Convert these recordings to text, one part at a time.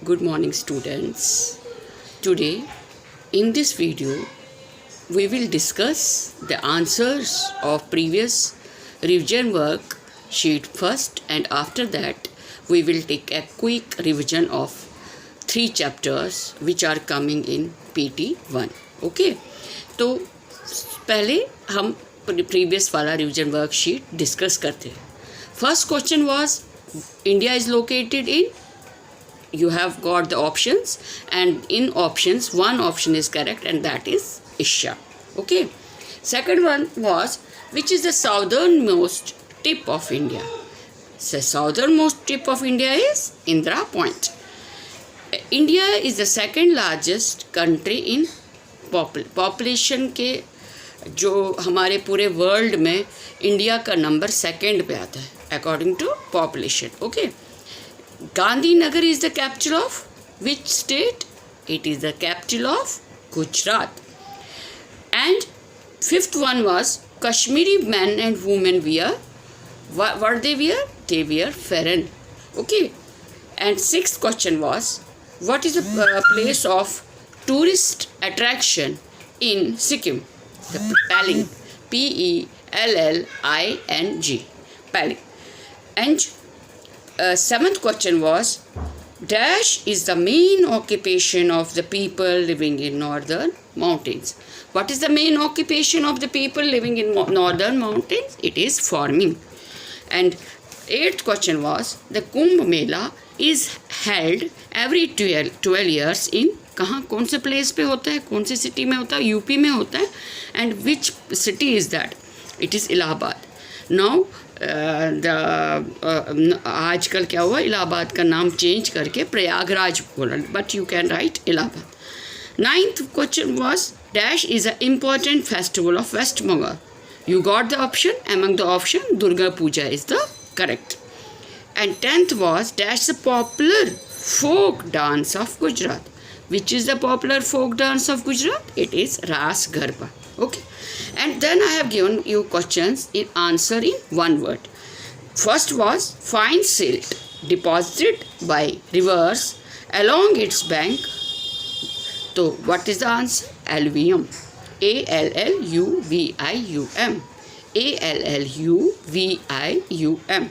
Good morning, students. Today, in this video, we will discuss the answers of previous revision work sheet first, and after that, we will take a quick revision of 3 chapters which are coming in PT1. Okay? तो पहले हम previous वाला revision worksheet discuss करते हैं. First question was, India is located in, you have got the options, and in options one option is correct and that is Asia. Okay. Second one was, which is the southernmost tip of India? The southernmost tip of India is Indira Point. India is the second largest country in population के जो हमारे पूरे world में India का number second पे आता है according to population. Okay. Gandhinagar is the capital of which state? It is the capital of Gujarat. And fifth one was, Kashmiri man and women wear, what they wear? They wear farran. Okay. And sixth question was, what is the place of tourist attraction in Sikkim? The Pelling. Pelling. Pelling. And seventh question was, dash is the main occupation of the people living in northern mountains. What is the main occupation of the people living in northern mountains? It is farming. And eighth question was, the Kumbh Mela is held every 12 years in, कहाँ कौन से place पे होता है, कौन सी city में होता है? यूपी में होता है. And which city is that? It is Allahabad. Now आजकल क्या हुआ, इलाहाबाद का नाम चेंज करके प्रयागराज बोला, but you can write Allahabad. Ninth question was, dash is a important festival of West Bengal. You got the option. Among the option, Durga Puja is the correct. And 10th was, dash the popular folk dance of Gujarat. Which is the popular folk dance of Gujarat? It is Ras Garba. Okay. And then I have given you questions in answer in one word. First was, find silt deposited by rivers along its bank. So what is the answer? Alluvium. Alluvium. Alluvium.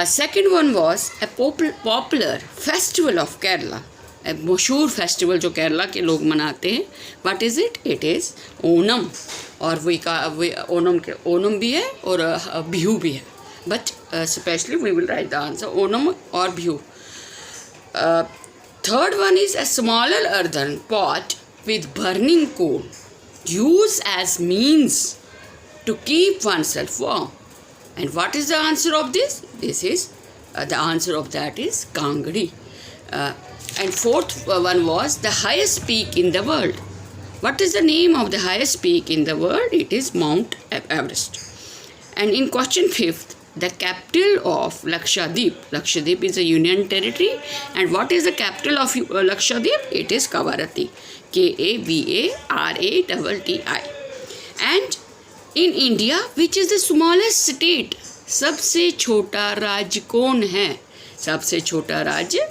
Second one was a popular festival of Kerala. A मशहूर festival जो केरला के लोग मनाते हैं. What is it? It is Onam. और ओनम भी है और बिहू भी है. But especially we will write the answer Onam और Bihu. Third one is a smaller earthen pot with burning coal, used as means to keep oneself warm. And what is the answer of this? This is the answer of that is Kangadi. And fourth one was the highest peak in the world. What is the name of the highest peak in the world? It is Mount Everest. And in question fifth, the capital of Lakshadweep. Lakshadweep is a union territory. And what is the capital of Lakshadweep? It is Kavaratti. Kavaratti. And in India, which is the smallest state? सबसे छोटा राज्य कौन है? सबसे छोटा राज्य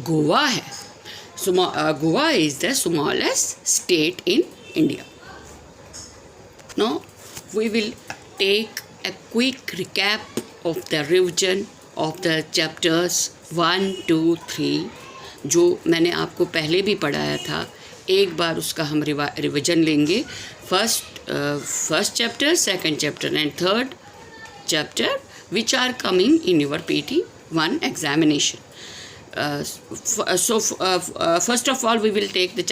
गोवा है. Goa is the smallest state in India. Now we will take a quick recap of the revision of the chapters 1, 2, 3 जो मैंने आपको पहले भी पढ़ाया था. एक बार उसका हम रिविजन लेंगे. First chapter, second chapter and third chapter which are coming in your PT1 examination. So first of all we will take the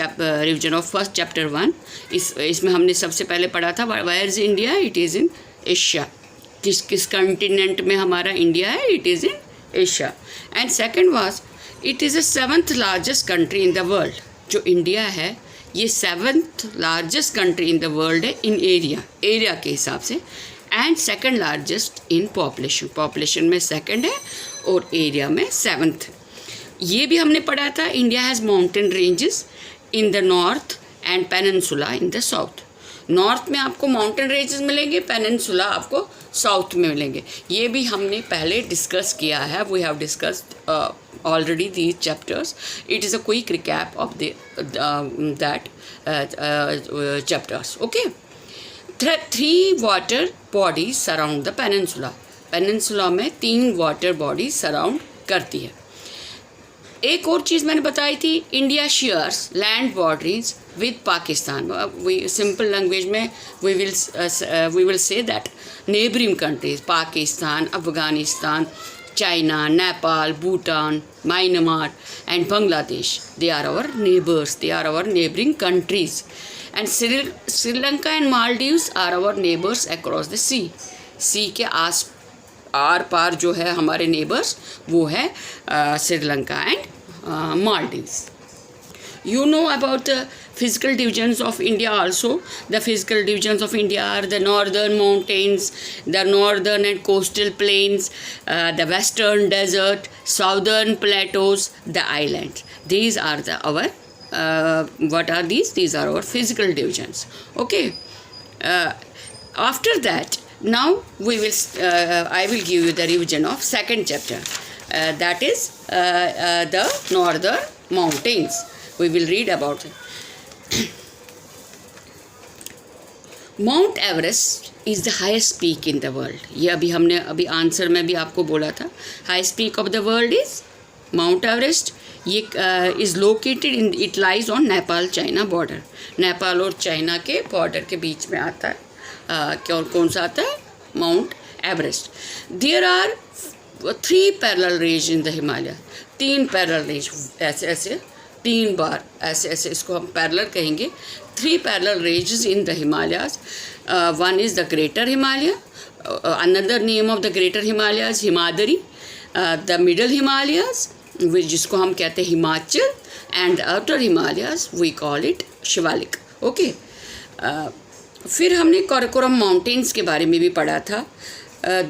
revision of first chapter 1. इसमें हमने सबसे पहले पढ़ा था where is India? It is in Asia. किस continent में हमारा India है? It is in Asia. And second was, it is the 7th largest country in the world. जो इंडिया है ये 7th largest country in the world है in area के हिसाब से. And second largest in population में second है और एरिया में 7th. ये भी हमने पढ़ा था. India has mountain ranges in the north and peninsula in the south. North में आपको माउंटेन रेंजेस मिलेंगे, पेनिनसुला आपको साउथ में मिलेंगे। ये भी हमने पहले डिस्कस किया है, we have discussed already these chapters. It is a quick recap of that chapters. Okay, 3 water bodies surround the peninsula. Peninsula में 3 वाटर बॉडीज सराउंड करती है। एक और चीज़ मैंने बताई थी, India shares land boundaries with Pakistan. Simple language में we will say that neighbouring countries Pakistan, Afghanistan, China, Nepal, Bhutan, Myanmar and Bangladesh, they are our neighbors, they are our neighboring countries. And Sri Lanka and Maldives are our neighbors across the sea. सी के are पार जो है हमारे neighbours वो है Sri Lanka and Maldives. You know about the physical divisions of India also. The physical divisions of India are the northern mountains, the northern and coastal plains, the western desert, southern plateaus, the islands. These are what are these? These are our physical divisions. Okay. After that, now I will give you the revision of second chapter. That is the northern mountains. We will read about it. Mount Everest is the highest peak in the world. ये हमने अभी answer में भी आपको बोला था। Highest peak of the world is Mount Everest. ये is located in, it lies on Nepal China border. Nepal और चाइना के बॉर्डर के बीच में आता है। कौन सा आता है? Mount Everest. There are 3 parallel ranges in the Himalaya. 3 parallel ranges, ऐसे 3 बार ऐसे इसको हम पैरेलल कहेंगे। 3 parallel ranges in the Himalayas. One is the Greater Himalaya. Another name of the Greater Himalayas, Himadri. The Middle Himalayas, जिसको हम कहते हैं Himachal, and the Outer Himalayas we call it Shivalik. Okay, फिर हमने काराकोरम माउंटेन्स के बारे में भी पढ़ा था।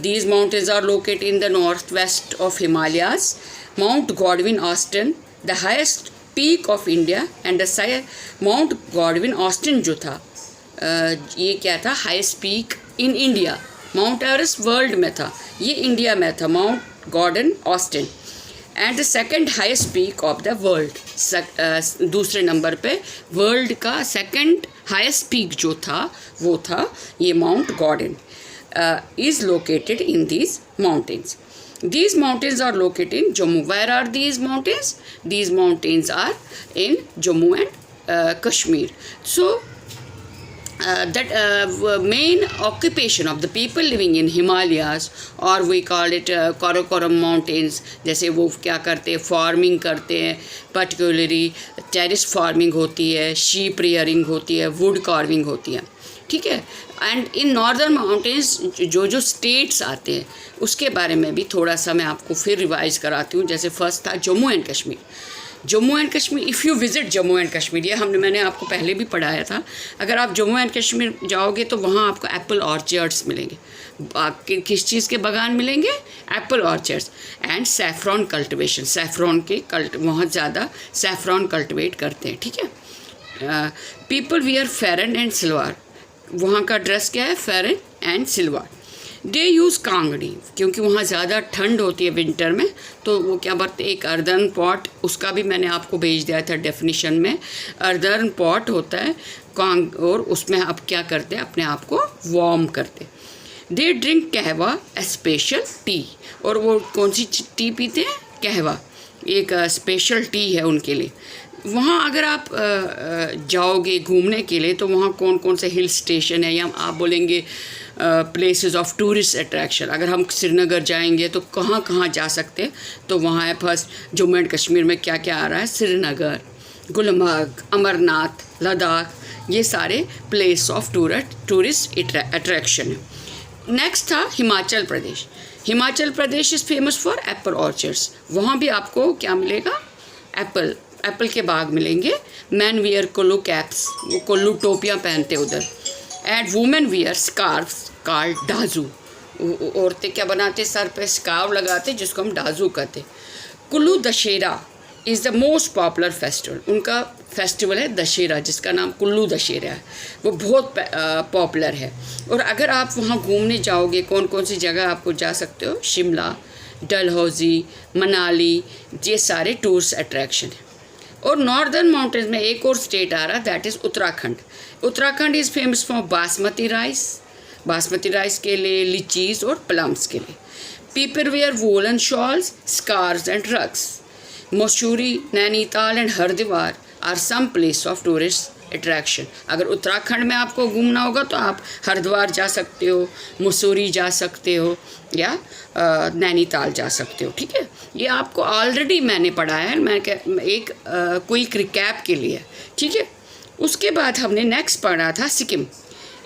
These mountains are located in the northwest of Himalayas. Mount Godwin Austen, the highest peak of India, and mount Godwin Austen जो था ये क्या था? Highest peak in India. Mount Everest world में था, ये इंडिया में था, mount Godwin Austen. And the second highest peak of the world, दूसरे नंबर पे वर्ल्ड का सेकंड हाईएस्ट पीक जो था वो था ये mount Godwin, is located in these mountains. These mountains are located in Jammu. Where are these mountains? These mountains are in Jammu and Kashmir. So, that main occupation of the people living in Himalayas, or we call it Karakoram mountains, जैसे वो क्या करते हैं? Farming करते हैं, particularly terrace farming होती है, sheep rearing होती है, वुड कार्विंग होती है, ठीक है। एंड इन नॉर्दर्न माउंटेन्स जो स्टेट्स आते हैं उसके बारे में भी थोड़ा सा मैं आपको फिर रिवाइज कराती हूँ। जैसे फर्स्ट था Jammu and Kashmir. Jammu and Kashmir, if you visit Jammu and Kashmir, ये मैंने आपको पहले भी पढ़ाया था। अगर आप जम्मू एंड कश्मीर जाओगे तो वहाँ आपको एप्पल ऑर्चर्ड्स मिलेंगे। किस चीज़ के बागान मिलेंगे? Apple orchards. And saffron cultivation, saffron के बहुत ज़्यादा सैफ़रॉन कल्टिवेट करते हैं, ठीक है। People wear pheran and silver, वहाँ का ड्रेस क्या है? Pheran and silver. They use kangri, क्योंकि वहाँ ज़्यादा ठंड होती है विंटर में, तो वो क्या बरते? एक अर्दन पॉट, उसका भी मैंने आपको भेज दिया था डेफिनेशन में। अर्दन पॉट होता है और उसमें आप क्या करते हैं? अपने आप को वार्म करते। दे ड्रिंक कहवा ए स्पेशल टी, और वो कौन सी टी पीते हैं? कहवा, एक स्पेशल टी है उनके लिए। वहाँ अगर आप जाओगे घूमने के लिए तो वहाँ कौन कौन से हिल स्टेशन है, या आप बोलेंगे प्लेसेस ऑफ टूरिस्ट अट्रैक्शन। अगर हम श्रीनगर जाएंगे तो कहाँ कहाँ जा सकते हैं? तो वहाँ है फर्स्ट जम्मू एंड कश्मीर में क्या क्या आ रहा है? श्रीनगर, गुलमर्ग, अमरनाथ, लद्दाख, ये सारे प्लेस ऑफ टूरिस्ट अट्रैक्शन है। नेक्स्ट था Himachal Pradesh. Himachal Pradesh is famous for apple orchards. वहाँ भी आपको क्या मिलेगा? एप्पल के बाग मिलेंगे। मैन वियर कोल्लू कैप्स, वो कोल्लू टोपियाँ पहनते उधर। And women wear scarves called डाजू, औरतें क्या बनाते? सर पे स्कार्फ लगाते जिसको हम डाजू कहते। Kullu Dussehra is the most popular festival. उनका फेस्टिवल है दशहरा, जिसका नाम कुल्लू दशहरा है। वो बहुत पॉपुलर है। और अगर आप वहाँ घूमने जाओगे, कौन कौन सी जगह आपको जा सकते हो, शिमला, डलहौजी, मनाली, ये सारे टूरिस्ट अट्रैक्शन हैं। और नॉर्दर्न माउंटेन्स में एक और स्टेट आ रहा, that is Uttarakhand. Uttarakhand is famous for basmati rice के लिए, लीचीज़ और प्लम्स के लिए। People wear woollen shawls, scarves and rugs. Mussoorie, Nainital and Haridwar are some place of tourist attraction. अगर उत्तराखंड में आपको घूमना होगा तो आप हरिद्वार जा सकते हो, मसूरी जा सकते हो, या नैनीताल जा सकते हो। ठीक है, ये आपको ऑलरेडी मैंने पढ़ाया है, मैं एक क्विक रिकैप के लिए। ठीक है, उसके बाद हमने नेक्स्ट पढ़ा था Sikkim.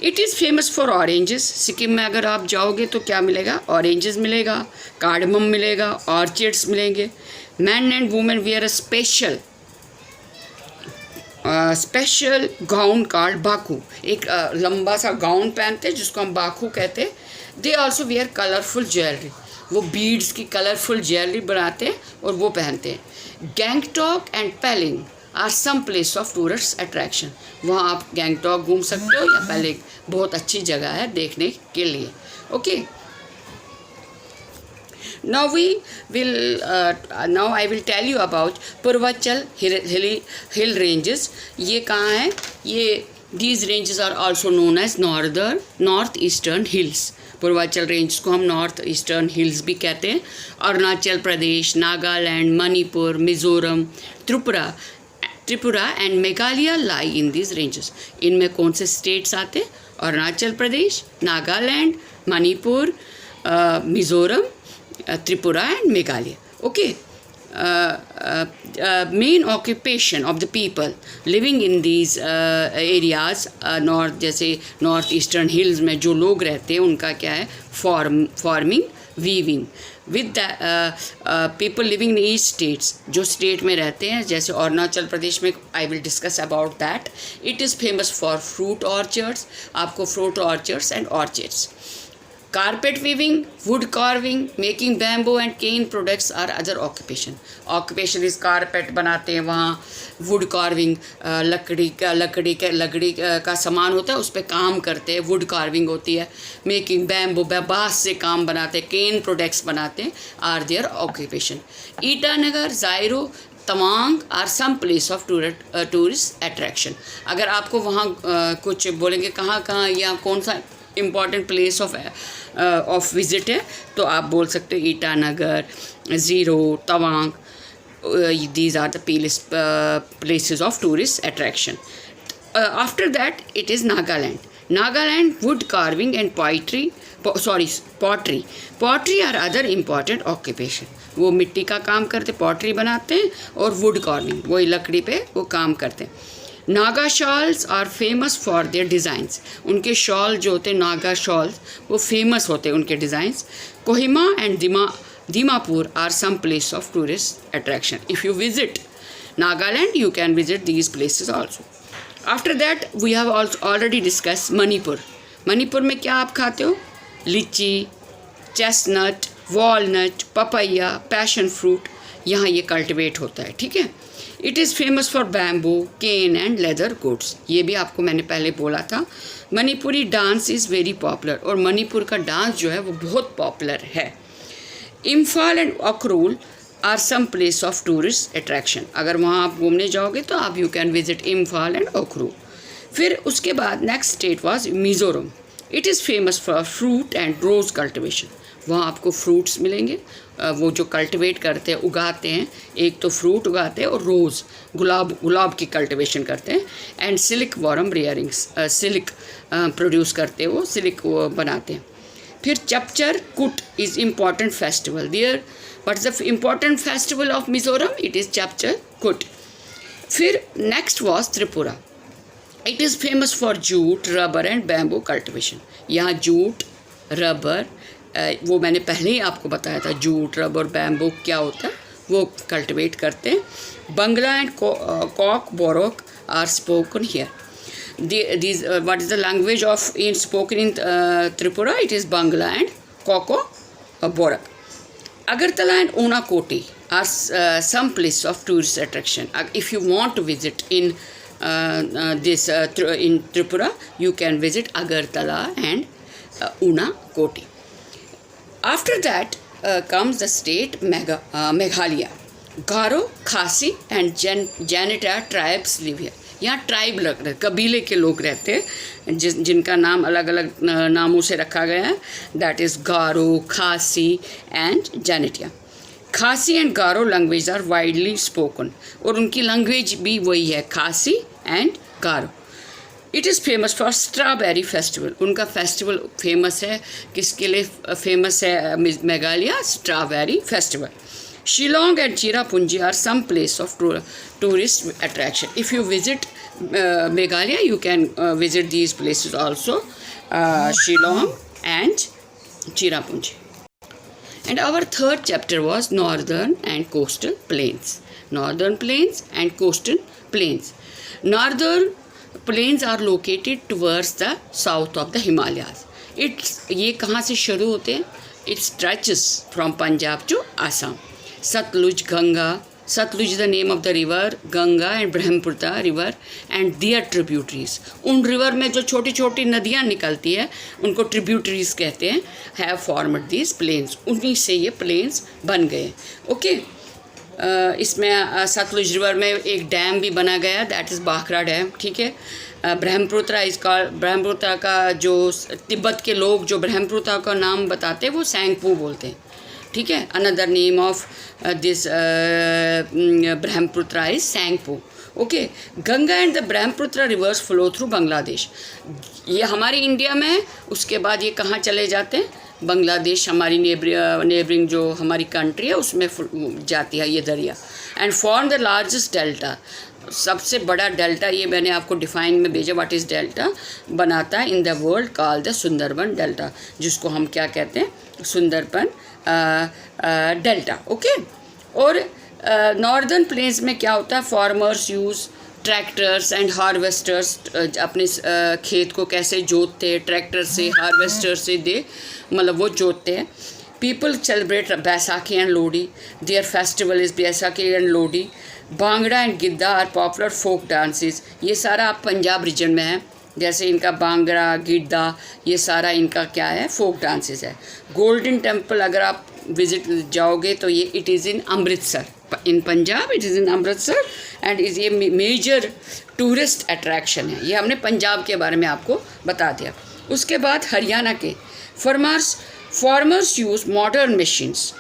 It is famous for oranges. Sikkim में अगर आप जाओगे तो क्या मिलेगा, ऑरेंजेस मिलेगा, कार्डमम मिलेगा, ऑर्चिड्स मिलेंगे। Man and women wear a special gown called bakhu. एक लंबा सा गाउन पहनते हैं जिसको हम बाकू कहते हैं। They also wear colourful jewellery. वो बीड्स की कलरफुल ज्वेलरी बनाते हैं और वो पहनते हैं। Gangtok and Pelling are some place of tourist attraction. वहाँ आप गैंगटॉक घूम सकते हो, या पेलिंग बहुत अच्छी जगह है देखने के लिए। Okay, now I will tell you about Purvanchal hill ranges. ये कहाँ है, ये these ranges are also known as north eastern hills. Purvanchal range को हम नॉर्थ ईस्टर्न हिल्स भी कहते हैं। Arunachal Pradesh, Nagaland, Manipur, Mizoram, Tripura and Meghalaya lie in these ranges. इनमें कौन से स्टेट्स आते हैं, Arunachal Pradesh, Nagaland, Manipur, Mizoram, Tripura and Meghalaya. Okay, main occupation of the people living in these areas, north जैसे नॉर्थ ईस्टर्न हिल्स में जो लोग रहते हैं उनका क्या है, farming, weaving. With the people living in each states, जो स्टेट में रहते हैं, जैसे अरुणाचल प्रदेश में I will discuss about that. It is famous for fruit orchards, आपको fruit orchards and orchids. Carpet weaving, wood carving, making bamboo and cane products are other occupation. Occupation is carpet बनाते हैं वहाँ, wood carving लकड़ी का सामान होता है, उस पर काम करते हैं, wood carving होती है। Making bamboo, बाँस से काम बनाते हैं, cane products बनाते हैं, are their occupation. Itanagar, Ziro, Tawang are some place of tourist attraction. अगर आपको वहाँ कुछ बोलेंगे कहाँ या कौन सा इम्पॉर्टेंट प्लेस ऑफ विजिट है, तो आप बोल सकते हो Itanagar, Ziro, Tawang, these are the places of tourist attraction. After that it is Nagaland wood carving and pottery are other important occupation. वो मिट्टी का काम करते, पॉटरी बनाते हैं, और वुड कार्विंग वही लकड़ी पे वो काम करते हैं। Naga shawls are famous for their designs. उनके शॉल जो होते हैं, नागा शॉल्स, वो फेमस होते हैं उनके designs. Kohima and Dimapur are some place of tourist attraction. If you visit Nagaland you can visit these places also. After that we have already discuss Manipur में क्या आप खाते हो, lychee, chestnut, walnut, papaya, passion fruit, यहाँ ये कल्टिवेट होता है। ठीक है, it is famous for bamboo, cane and leather goods. ये भी आपको मैंने पहले बोला था। Manipuri dance is very popular, और मणिपुर का डांस जो है वो बहुत पॉपुलर है। Imphal and Ukhrul are some place of tourist attraction. अगर वहाँ आप घूमने जाओगे तो आप you can visit Imphal and Ukhrul. फिर उसके बाद next state was Mizoram. It is famous for fruit and rose cultivation. वहाँ आपको फ्रूट्स मिलेंगे, वो जो कल्टिवेट करते हैं, उगाते हैं। एक तो फ्रूट उगाते हैं और रोज़ गुलाब की कल्टिवेशन करते हैं। एंड सिल्क वॉरम रियरिंग्स, सिल्क प्रोड्यूस करते हैं, वो सिल्क वो बनाते हैं। फिर Chapchar Kut is important festival there. What is the important festival of Mizoram? It is Chapchar Kut. फिर next was Tripura. It is famous for jute, rubber and bamboo cultivation. यहाँ जूट, रबर, वो मैंने पहले ही आपको बताया था, जूट, रबर, बैम्बू क्या होता है, वो कल्टिवेट करते हैं। Bangla and Kok Borok are spoken here. These what is the language of in spoken in Tripura? It is Bangla and Koko Borak. Agartala and Unakoti are some places of tourist attraction. If you want to visit in in Tripura, you can visit Agartala and Unakoti. After that comes the state Meghalaya. Garo, Khasi and Janata tribes live here. यहाँ tribe लग रहे, कबीले के लोग रहते हैं जिनका नाम अलग अलग नामों से रखा गया है. दैट इज़ गारो, खासी and Jaintia. Khasi and Garo language are widely spoken, और उनकी लैंग्वेज भी वही है, Khasi and Garo. It is famous for strawberry festival. उनका फेस्टिवल फेमस है, किसके लिए फेमस है Meghalaya? Strawberry festival. Shillong and Cherrapunji are some place of tourist attraction. If you visit Meghalaya, you can visit these places also, Shillong and Cherrapunji. And our third chapter was Northern and Coastal Plains. Northern Plains and Coastal Plains. Northern Plains are located towards the south of the Himalayas. ये कहाँ से शुरू होते हैं? It stretches from Punjab to Assam. Satluj, Ganga. Satluj is the name of the river. Ganga and Brahmaputra river and their tributaries. उन river में जो छोटी छोटी नदियाँ निकलती है उनको tributaries कहते हैं. Have formed these plains. उन्हीं से ये plains बन गए. Okay. इसमें सतलुज रिवर में एक डैम भी बना गया, दैट इज़ बाखरा डैम. ठीक है. ब्रह्मपुत्रा इसका, ब्रह्मपुत्रा का जो तिब्बत के लोग जो ब्रह्मपुत्रा का नाम बताते हैं वो सैंगपू बोलते हैं. ठीक है. Another name of this Brahmaputra is Tsangpo. Okay. Ganga and the Brahmaputra rivers flow through Bangladesh. ये हमारी इंडिया में है. उसके बाद ये कहाँ चले जाते हैं? बांग्लादेश, हमारी नेबरिंग जो हमारी कंट्री है उसमें जाती है ये दरिया. And form the largest delta. सबसे बड़ा डेल्टा, ये मैंने आपको डिफाइन में भेजा, व्हाट इज़ डेल्टा बनाता है in the world call the Sundarban delta, जिसको हम क्या कहते हैं? सुंदरबन डेल्टा. ओके. और नॉर्दर्न प्लेन्स में क्या होता है? Farmers use tractors and harvesters. अपने खेत को कैसे जोतते हैं? ट्रैक्टर से, हार्वेस्टर से मतलब वो जोतते हैं. People celebrate Baisakhi and Lohri. Their festival is Baisakhi and Lohri. Bhangra and Giddha are popular folk dances. ये सारा आप पंजाब रीजन में है. जैसे इनका भांगड़ा, गिद्दा, ये सारा इनका क्या है? फोक डांसेस है. गोल्डन टेम्पल अगर आप विजिट जाओगे तो ये it is in Amritsar. In Punjab it is in Amritsar and is ये मेजर टूरिस्ट अट्रैक्शन है. ये हमने पंजाब के बारे में आपको बता दिया. उसके बाद हरियाणा के फार्मर्स यूज़ मॉडर्न मशीन्स.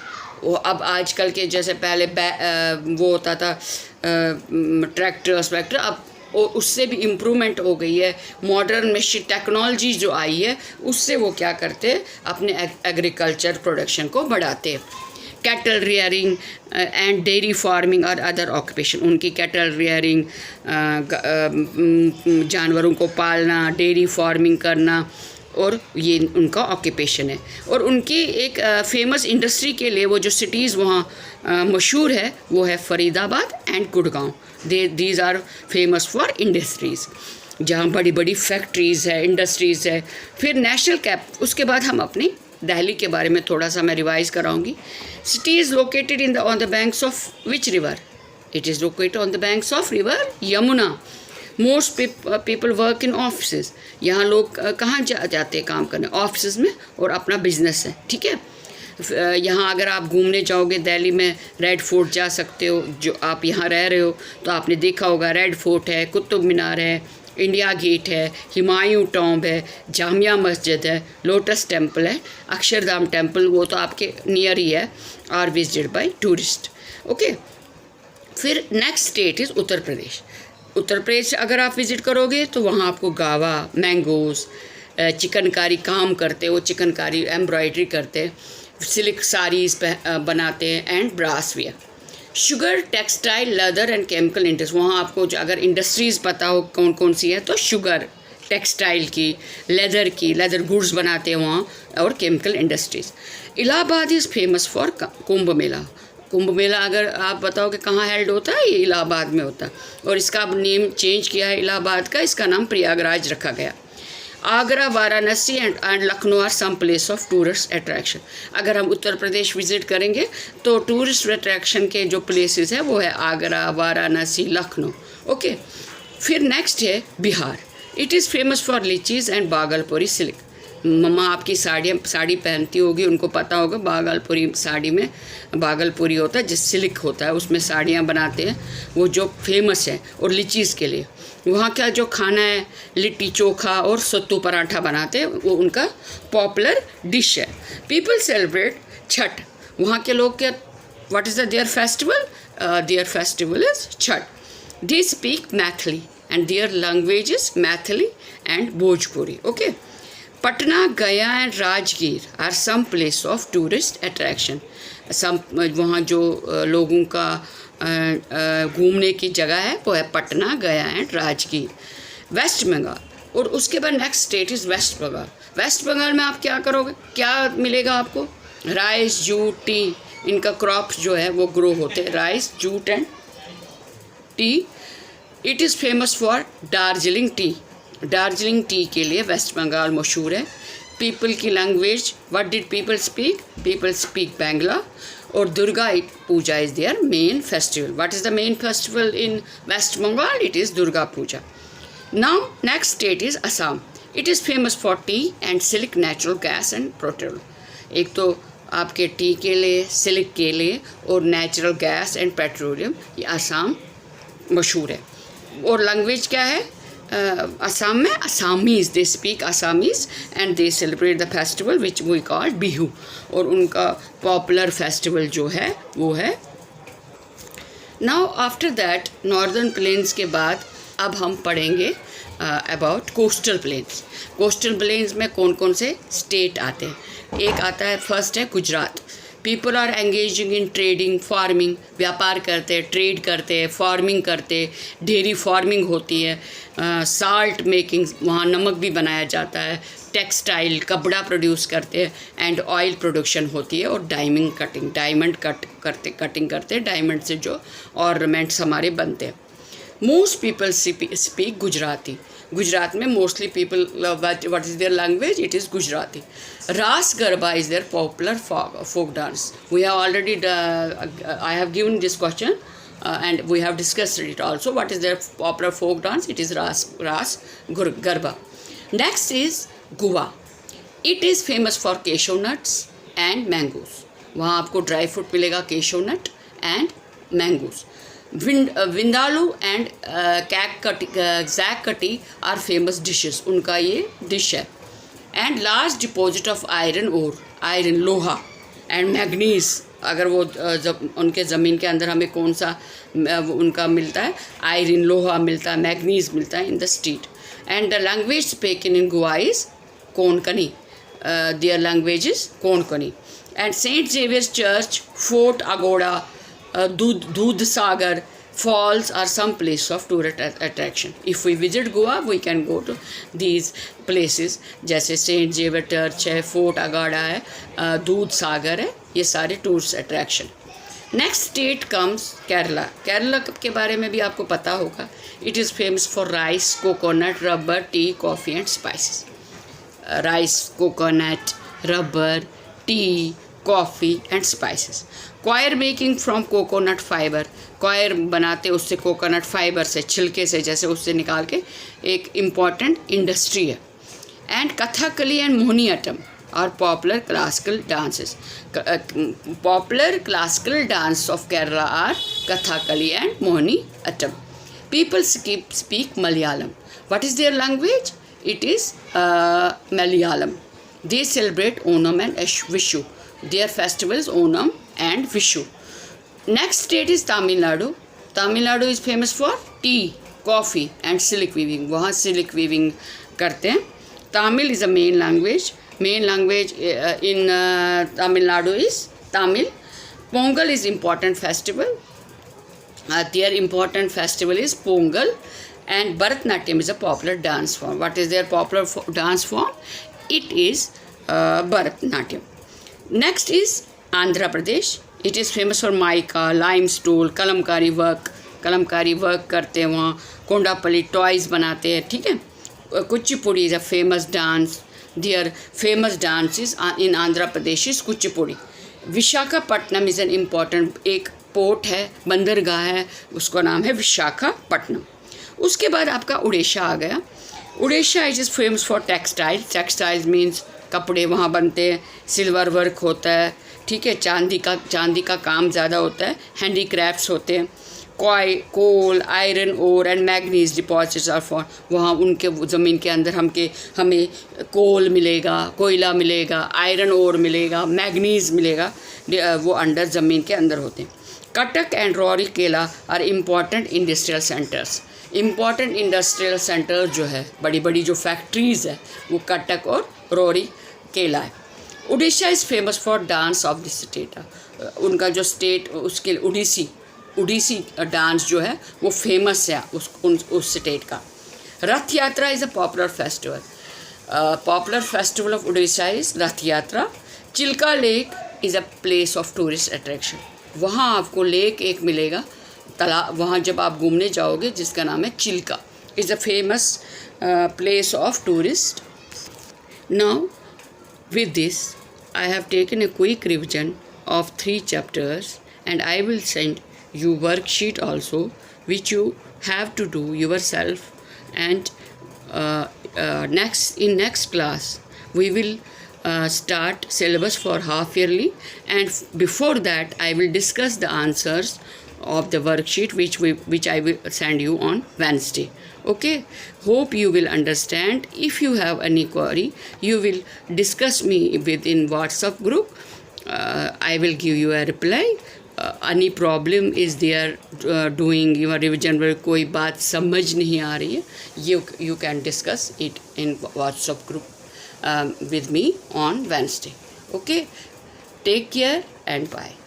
वो अब आजकल के जैसे पहले वो होता था ट्रैक्टर, अब उससे भी इम्प्रूवमेंट हो गई है. मॉडर्न मशीन टेक्नोलॉजी जो आई है उससे वो क्या करते हैं? अपने एग्रीकल्चर प्रोडक्शन को बढ़ाते हैं. Cattle rearing and dairy farming और अदर ऑक्यूपेशन. उनकी कैटल रियरिंग, जानवरों को पालना, डेयरी फार्मिंग करना, और ये उनका ऑक्यूपेशन है. और उनकी एक फेमस इंडस्ट्री के लिए वो जो सिटीज़ वहाँ मशहूर है वो है Faridabad and Gurgaon. These are famous for industries, जहाँ बड़ी बड़ी फैक्ट्रीज़ है, इंडस्ट्रीज़ है. फिर नेशनल कैप. उसके बाद हम अपनी दिल्ली के बारे में थोड़ा सा मैं रिवाइज कराऊंगी. City is located in on the banks of which river? It is located on the banks of river Yamuna. Most people work in office. यहाँ लोग कहाँ जाते हैं काम करने? ऑफिस में, और अपना बिजनेस है. ठीक है. यहाँ अगर आप घूमने जाओगे दिल्ली में, रेड फोर्ट जा सकते हो. जो आप यहाँ रह रहे हो तो आपने देखा होगा, रेड फोर्ट है, कुतुब मीनार है, इंडिया गेट है, हुमायूं टॉम्ब है, जामिया मस्जिद है, लोटस टेम्पल है, अक्षरधाम टेम्पल, वो तो आपके नियर ही है, are visited by tourist. Okay. फिर next state is Uttar Pradesh. Uttar Pradesh अगर आप विज़िट करोगे तो वहाँ आपको गावा, मैंगोज़, चिकनकारी काम करते हैं, वो चिकनकारी एम्ब्रॉयडरी करते हैं, सिल्क साड़ीज़ बनाते हैं and brassware. Sugar, textile, leather and chemical industry. वहाँ आपको जो अगर इंडस्ट्रीज़ पता हो कौन कौन सी है तो शुगर, टेक्सटाइल की, लेदर गुड्स बनाते हैं वहाँ, और chemical industries. Allahabad is famous for Kumbh Mela. Kumbh Mela अगर आप बताओ कि कहाँ हेल्ड होता है, ये इलाहाबाद में होता है. और इसका अब नेम चेंज किया है इलाहाबाद का, इसका नाम प्रयागराज रखा गया. Agra, Varanasi and Lucknow are some place of tourist attraction. अगर हम उत्तर प्रदेश विजिट करेंगे तो टूरिस्ट अट्रैक्शन के जो प्लेसेस है वो है आगरा, वाराणसी, लखनऊ। ओके, फिर नेक्स्ट है Bihar. It is famous for lychees and Bhagalpuri silk. मम्मा आपकी साड़ी पहनती होगी, उनको पता होगा बागलपुरी साड़ी में बागलपुरी होता है, जिस सिल्क होता है उसमें साड़ियाँ बनाते हैं, वो जो फेमस है। और लीचीज़ के लिए वहाँ का जो खाना है, लिट्टी चोखा और सत्तू पराठा बनाते हैं, वो उनका पॉपुलर डिश है। People celebrate Chhath. वहाँ के लोग क्या, what is their festival? Their festival is Chhath. They speak Maithili and their language is Maithili and Bhojpuri. Okay, Patna, Gaya and Rajgir are some place of tourist attraction. Some वहाँ जो लोगों का घूमने की जगह है वो है पटना, गया एंड राजगीर। वेस्ट बंगाल, और उसके बाद next state is West Bengal. West Bengal में आप क्या करोगे, क्या मिलेगा आपको? राइस, जूट, टी, इनका क्रॉप्स जो है वो ग्रो होते हैं, rice, jute and tea. It is famous for Darjeeling tea. Darjeeling tea के लिए वेस्ट बंगाल मशहूर है। पीपल की language, what did people speak? People speak Bangla. और Durga Puja is their main festival. What is the main festival in waste Bengal? It is Durga Puja. Now next state is Assam. It is famous for tea and silk, natural gas and petrol. एक तो आपके T के लिए, silk के लिए और natural gas and petroleum, ये असम मशहूर है। और लैंग्वेज क्या है असम में? Assamese, they speak Assamese and they celebrate the festival which we call Bihu. और उनका पॉपुलर फेस्टिवल जो है वो है। Now after that northern plains के बाद अब हम पढ़ेंगे about coastal plains. Coastal plains में कौन कौन से स्टेट आते हैं? एक आता है, फर्स्ट है Gujarat. People are engaging in trading, farming, व्यापार करते हैं, ट्रेड करते हैं, फार्मिंग करते हैं, डेयरी फार्मिंग होती है, साल्ट मेकिंग, वहाँ नमक भी बनाया जाता है, टेक्सटाइल, कपड़ा प्रोड्यूस करते हैं, एंड ऑयल प्रोडक्शन होती है, और डायमंड कटिंग, डायमंड कटिंग करते हैं, डायमंड से जो ऑर्नामेंट्स हमारे बनते हैं। Most people speak Gujarati. Gujarat में mostly people, what is their language? It is Gujarati. Ras Garba is their popular folk dance. We have already, I have given this question and we have discussed it also. What is their popular folk dance? It is Ras Garba. Next is Goa. It is famous for cashew nuts and mangoes. वहाँ आपको dry fruit मिलेगा, cashew nut and mangoes. Vindaloo and xacuti are famous dishes, उनका ये dish है। And large deposit of iron ore, iron लोहा and manganese, अगर वो उनके ज़मीन के अंदर हमें कौन सा उनका मिलता है? आयरन, लोहा मिलता है, मैग्नीज मिलता है in the state. And the language spoken in Goa is Konkani, their language is Konkani. And Saint Xavier's Church, Fort Aguada, Dudhsagar falls are some place of tourist attraction. If we visit Goa, we can go to these places, जैसे Saint Xavier Church है, Fort Aguada है, दूधसागर है, ये सारे tourist attraction. Next state comes Kerala. Kerala के बारे में भी आपको पता होगा। It is famous for rice, coconut, rubber, tea, coffee and spices. Rice, coconut, rubber, tea, coffee and spices. Coir making from coconut fibre, coir बनाते उससे कोकोनट फाइबर से, छिलके से, जैसे उससे निकाल के, एक इम्पॉर्टेंट इंडस्ट्री है। And Kathakali and Mohiniyattam are popular classical dances. Popular classical dance of Kerala are Kathakali and Mohiniyattam. People speak Malayalam. What is their language? It is Malayalam. They celebrate Onam and Vishu. Their festivals Onam and Vishu. Next state is Tamil Nadu. Tamil Nadu is famous for tea, coffee and silk weaving. वहाँ silk weaving करते हैं। Tamil is a main language. Main language in Tamil Nadu is Tamil. Pongal is important festival. Their important festival is Pongal, and Bharatanatyam is a popular dance form. What is their popular dance form? It is Bharatanatyam. Next is Andhra Pradesh. It is famous for mica, limestone, Kalamkari work. Kalamkari work करते हैं वहाँ, Kondapalli toys बनाते हैं, ठीक है। Kuchipudi is a famous dance. Their famous dances in Andhra Pradesh is Kuchipudi. Visakhapatnam is an important, एक port है, बंदरगाह है, उसका नाम है विशाखापट्टनम. उसके बाद आपका उड़ीसा आ गया. Orissa is famous for textiles. Textiles means कपड़े वहाँ बनते हैं, सिल्वर वर्क होता है, ठीक है, चांदी का काम ज़्यादा होता है, हैंडीक्राफ्ट्स होते हैं. Coal, iron ore and manganese deposits are for, वहाँ उनके ज़मीन के अंदर हमें कोल मिलेगा, कोयला मिलेगा, आयरन ओर मिलेगा, मैग्नीज मिलेगा, वो अंडर ज़मीन के अंदर होते हैं. Cuttack and Rourkela are important industrial centres. Important industrial centre जो है, बड़ी बड़ी जो फैक्ट्रीज़ है, वो कटक और रौरकेला है. Orissa is famous for dance of the state. उनका जो स्टेट, उसके उड़ीसी डांस जो है वो फेमस है उस स्टेट का. Rath Yatra is a popular festival. Popular festival of Orissa is Rath Yatra. Chilka lake is a place of tourist attraction. वहाँ आपको लेक एक मिलेगा, तालाब, वहाँ जब आप घूमने जाओगे, जिसका नाम है Chilka, is a famous place of tourist. Now with this I have taken a quick revision of 3 chapters, and I will send you worksheet also, which you have to do yourself. And next class we will start syllabus for half yearly, and before that I will discuss the answers of the worksheet which I will send you on Wednesday. Okay, hope you will understand. If you have any query, you will discuss me within WhatsApp group. I will give you a reply. Any problem is there doing your revision work, कोई बात समझ नहीं आ रही है, you can discuss it in WhatsApp group with me on Wednesday. Okay, take care and bye.